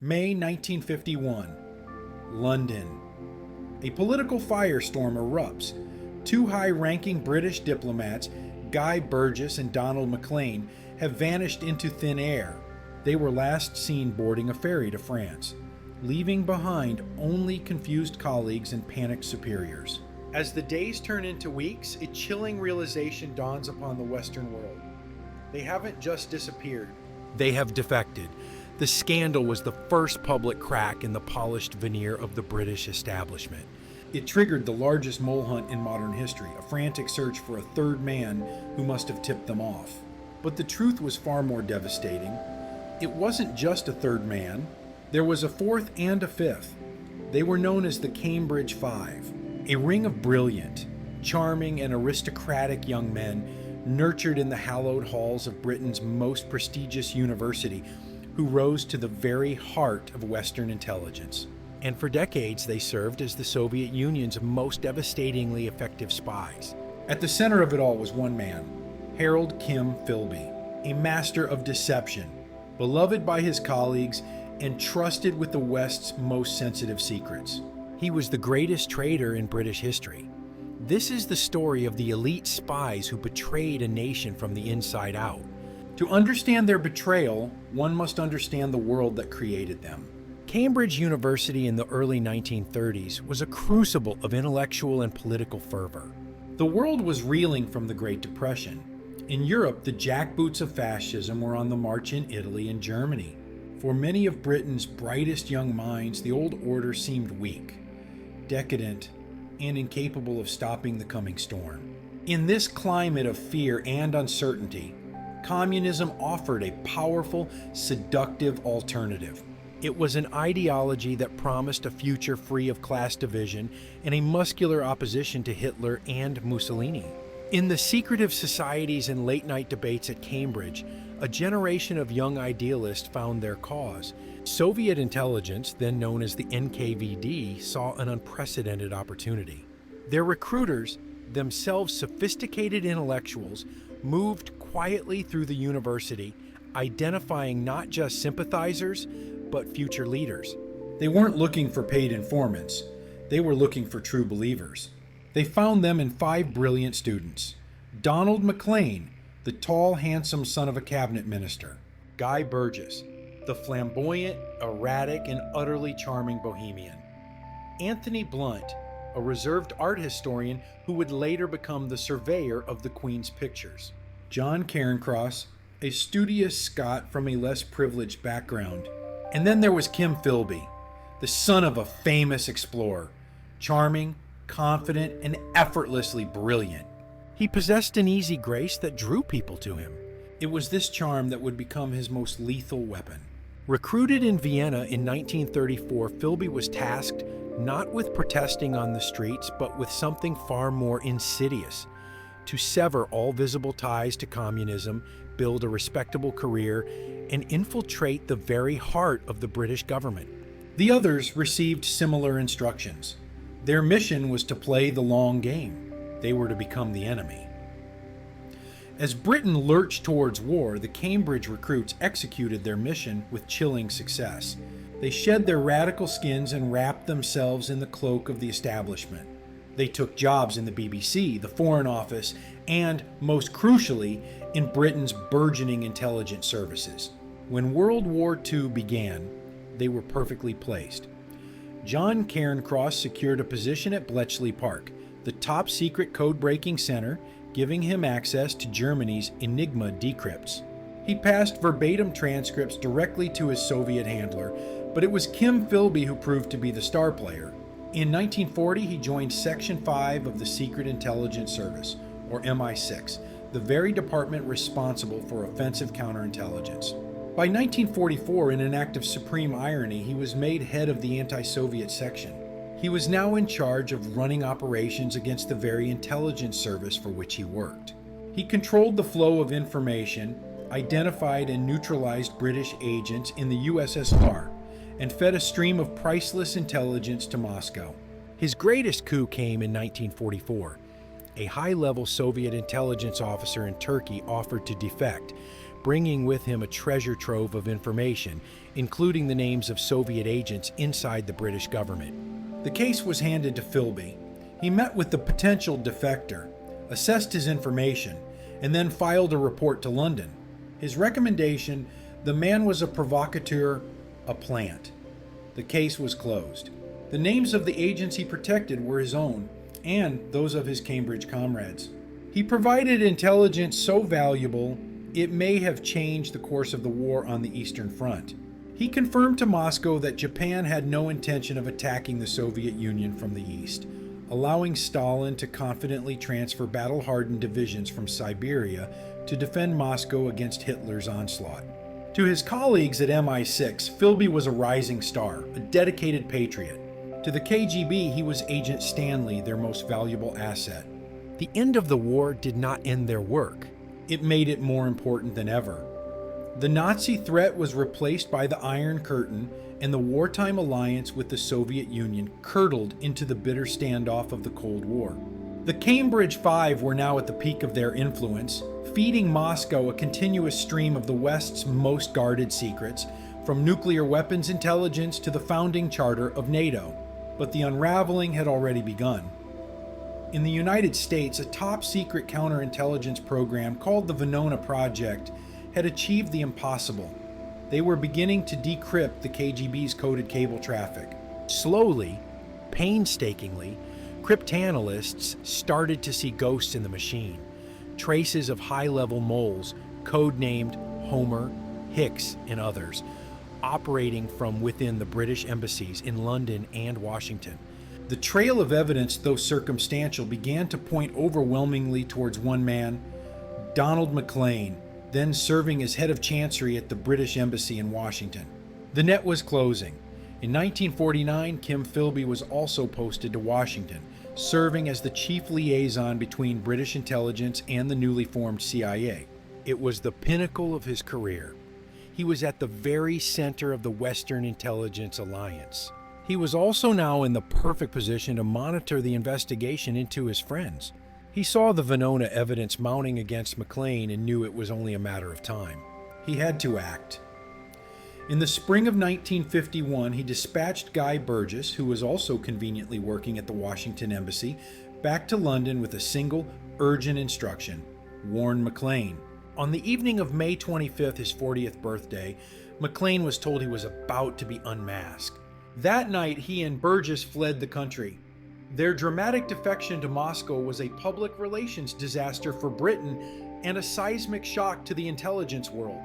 May 1951, London. A political firestorm erupts. Two high-ranking British diplomats, Guy Burgess and Donald Maclean, have vanished into thin air. They were last seen boarding a ferry to France, leaving behind only confused colleagues and panicked superiors. As the days turn into weeks, a chilling realization dawns upon the Western world. They haven't just disappeared. They have defected. The scandal was the first public crack in the polished veneer of the British establishment. It triggered the largest mole hunt in modern history, a frantic search for a third man who must have tipped them off. But the truth was far more devastating. It wasn't just a third man. There was a fourth and a fifth. They were known as the Cambridge Five, a ring of brilliant, charming, and aristocratic young men nurtured in the hallowed halls of Britain's most prestigious university, who rose to the very heart of Western intelligence. And for decades, they served as the Soviet Union's most devastatingly effective spies. At the center of it all was one man, Harold Kim Philby, a master of deception, beloved by his colleagues and trusted with the West's most sensitive secrets. He was the greatest traitor in British history. This is the story of the elite spies who betrayed a nation from the inside out. To understand their betrayal, one must understand the world that created them. Cambridge University in the early 1930s was a crucible of intellectual and political fervor. The world was reeling from the Great Depression. In Europe, the jackboots of fascism were on the march in Italy and Germany. For many of Britain's brightest young minds, the old order seemed weak, decadent, and incapable of stopping the coming storm. In this climate of fear and uncertainty, communism offered a powerful, seductive alternative. It was an ideology that promised a future free of class division and a muscular opposition to Hitler and Mussolini. In the secretive societies and late-night debates at Cambridge, a generation of young idealists found their cause. Soviet intelligence, then known as the NKVD, saw an unprecedented opportunity. Their recruiters, themselves sophisticated intellectuals, moved quietly through the university, identifying not just sympathizers, but future leaders. They weren't looking for paid informants. They were looking for true believers. They found them in five brilliant students. Donald Maclean, the tall, handsome son of a cabinet minister. Guy Burgess, the flamboyant, erratic, and utterly charming bohemian. Anthony Blunt, a reserved art historian who would later become the surveyor of the Queen's pictures. John Cairncross, a studious Scot from a less privileged background. And then there was Kim Philby, the son of a famous explorer, charming, confident, and effortlessly brilliant. He possessed an easy grace that drew people to him. It was this charm that would become his most lethal weapon. Recruited in Vienna in 1934, Philby was tasked not with protesting on the streets, but with something far more insidious: to sever all visible ties to communism, build a respectable career, and infiltrate the very heart of the British government. The others received similar instructions. Their mission was to play the long game. They were to become the enemy. As Britain lurched towards war, the Cambridge recruits executed their mission with chilling success. They shed their radical skins and wrapped themselves in the cloak of the establishment. They took jobs in the BBC, the Foreign Office, and, most crucially, in Britain's burgeoning intelligence services. When World War II began, they were perfectly placed. John Cairncross secured a position at Bletchley Park, the top-secret code-breaking center, giving him access to Germany's Enigma decrypts. He passed verbatim transcripts directly to his Soviet handler, but it was Kim Philby who proved to be the star player. In 1940, he joined Section 5 of the Secret Intelligence Service, or MI6, the very department responsible for offensive counterintelligence. By 1944, in an act of supreme irony, he was made head of the anti-Soviet section. He was now in charge of running operations against the very intelligence service for which he worked. He controlled the flow of information, identified and neutralized British agents in the USSR, and fed a stream of priceless intelligence to Moscow. His greatest coup came in 1944. A high-level Soviet intelligence officer in Turkey offered to defect, bringing with him a treasure trove of information, including the names of Soviet agents inside the British government. The case was handed to Philby. He met with the potential defector, assessed his information, and then filed a report to London. His recommendation: the man was a provocateur, a plant. The case was closed. The names of the agents he protected were his own and those of his Cambridge comrades. He provided intelligence so valuable it may have changed the course of the war on the Eastern Front. He confirmed to Moscow that Japan had no intention of attacking the Soviet Union from the east, allowing Stalin to confidently transfer battle-hardened divisions from Siberia to defend Moscow against Hitler's onslaught. To his colleagues at MI6, Philby was a rising star, a dedicated patriot. To the KGB, he was Agent Stanley, their most valuable asset. The end of the war did not end their work. It made it more important than ever. The Nazi threat was replaced by the Iron Curtain, and the wartime alliance with the Soviet Union curdled into the bitter standoff of the Cold War. The Cambridge Five were now at the peak of their influence, feeding Moscow a continuous stream of the West's most guarded secrets, from nuclear weapons intelligence to the founding charter of NATO. But the unraveling had already begun. In the United States, a top-secret counterintelligence program called the Venona Project had achieved the impossible. They were beginning to decrypt the KGB's coded cable traffic. Slowly, painstakingly, cryptanalysts started to see ghosts in the machine, traces of high-level moles, codenamed Homer, Hicks, and others, operating from within the British embassies in London and Washington. The trail of evidence, though circumstantial, began to point overwhelmingly towards one man, Donald Maclean, then serving as head of chancery at the British Embassy in Washington. The net was closing. In 1949, Kim Philby was also posted to Washington, serving as the chief liaison between British intelligence and the newly formed CIA. It was the pinnacle of his career. He was at the very center of the Western Intelligence Alliance. He was also now in the perfect position to monitor the investigation into his friends. He saw the Venona evidence mounting against Maclean and knew it was only a matter of time. He had to act. In the spring of 1951, he dispatched Guy Burgess, who was also conveniently working at the Washington Embassy, back to London with a single, urgent instruction: warn Maclean. On the evening of May 25th, his 40th birthday, Maclean was told he was about to be unmasked. That night, he and Burgess fled the country. Their dramatic defection to Moscow was a public relations disaster for Britain and a seismic shock to the intelligence world.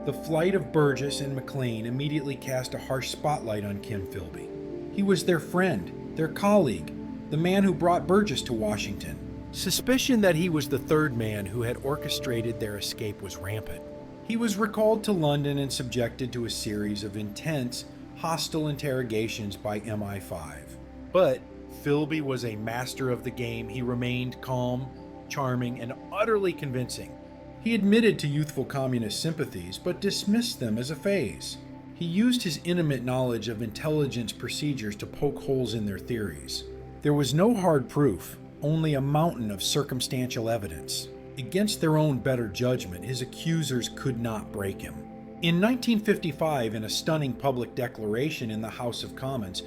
The flight of Burgess and Maclean immediately cast a harsh spotlight on Kim Philby. He was their friend, their colleague, the man who brought Burgess to Washington. Suspicion that he was the third man who had orchestrated their escape was rampant. He was recalled to London and subjected to a series of intense, hostile interrogations by MI5. But Philby was a master of the game. He remained calm, charming, and utterly convincing. He admitted to youthful communist sympathies, but dismissed them as a phase. He used his intimate knowledge of intelligence procedures to poke holes in their theories. There was no hard proof, only a mountain of circumstantial evidence. Against their own better judgment, his accusers could not break him. In 1955, in a stunning public declaration in the House of Commons,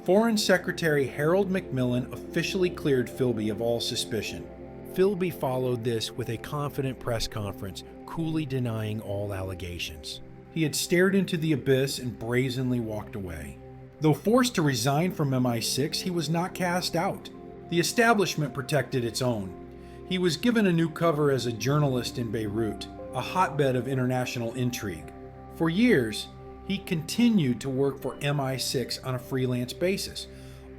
Foreign Secretary Harold Macmillan officially cleared Philby of all suspicion. Philby followed this with a confident press conference, coolly denying all allegations. He had stared into the abyss and brazenly walked away. Though forced to resign from MI6, he was not cast out. The establishment protected its own. He was given a new cover as a journalist in Beirut, a hotbed of international intrigue. For years, he continued to work for MI6 on a freelance basis,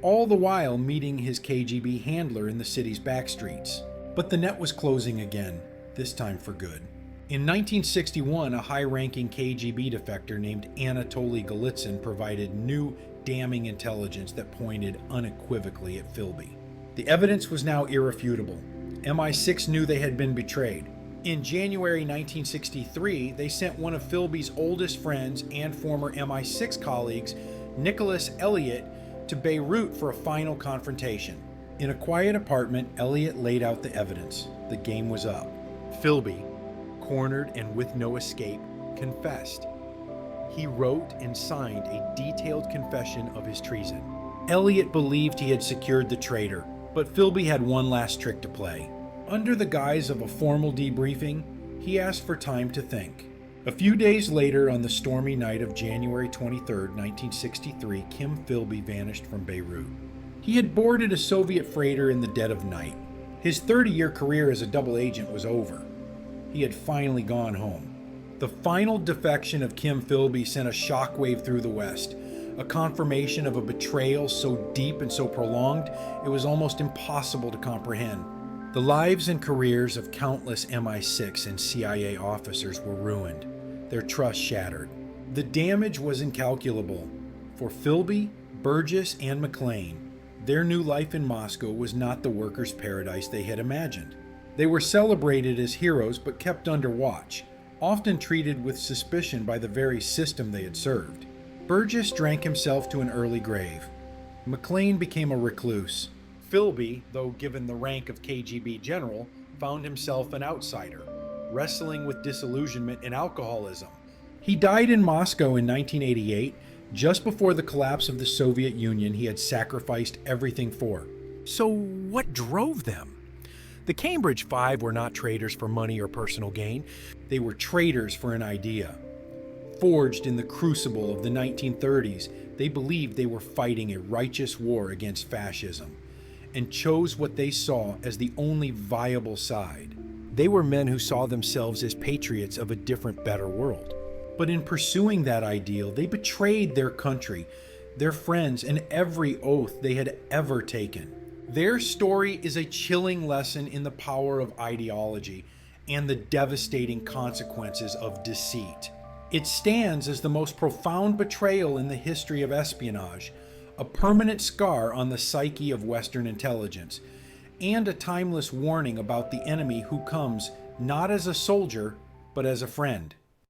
all the while meeting his KGB handler in the city's backstreets. But the net was closing again, this time for good. In 1961, a high-ranking KGB defector named Anatoly Golitsyn provided new, damning intelligence that pointed unequivocally at Philby. The evidence was now irrefutable. MI6 knew they had been betrayed. In January 1963, they sent one of Philby's oldest friends and former MI6 colleagues, Nicholas Elliott, to Beirut for a final confrontation. In a quiet apartment, Elliott laid out the evidence. The game was up. Philby, cornered and with no escape, confessed. He wrote and signed a detailed confession of his treason. Elliot believed he had secured the traitor, but Philby had one last trick to play. Under the guise of a formal debriefing, he asked for time to think. A few days later, on the stormy night of January 23, 1963, Kim Philby vanished from Beirut. He had boarded a Soviet freighter in the dead of night. His 30-year career as a double agent was over. He had finally gone home. The final defection of Kim Philby sent a shockwave through the West, a confirmation of a betrayal so deep and so prolonged it was almost impossible to comprehend. The lives and careers of countless MI6 and CIA officers were ruined, their trust shattered. The damage was incalculable. For Philby, Burgess, and Maclean, their new life in Moscow was not the workers' paradise they had imagined. They were celebrated as heroes but kept under watch, often treated with suspicion by the very system they had served. Burgess drank himself to an early grave. Maclean became a recluse. Philby, though given the rank of KGB general, found himself an outsider, wrestling with disillusionment and alcoholism. He died in Moscow in 1988, just before the collapse of the Soviet Union he had sacrificed everything for. So what drove them? The Cambridge Five were not traitors for money or personal gain. They were traitors for an idea. Forged in the crucible of the 1930s, they believed they were fighting a righteous war against fascism, and chose what they saw as the only viable side. They were men who saw themselves as patriots of a different, better world. But in pursuing that ideal, they betrayed their country, their friends, and every oath they had ever taken. Their story is a chilling lesson in the power of ideology and the devastating consequences of deceit. It stands as the most profound betrayal in the history of espionage, a permanent scar on the psyche of Western intelligence, and a timeless warning about the enemy who comes not as a soldier, but as a friend.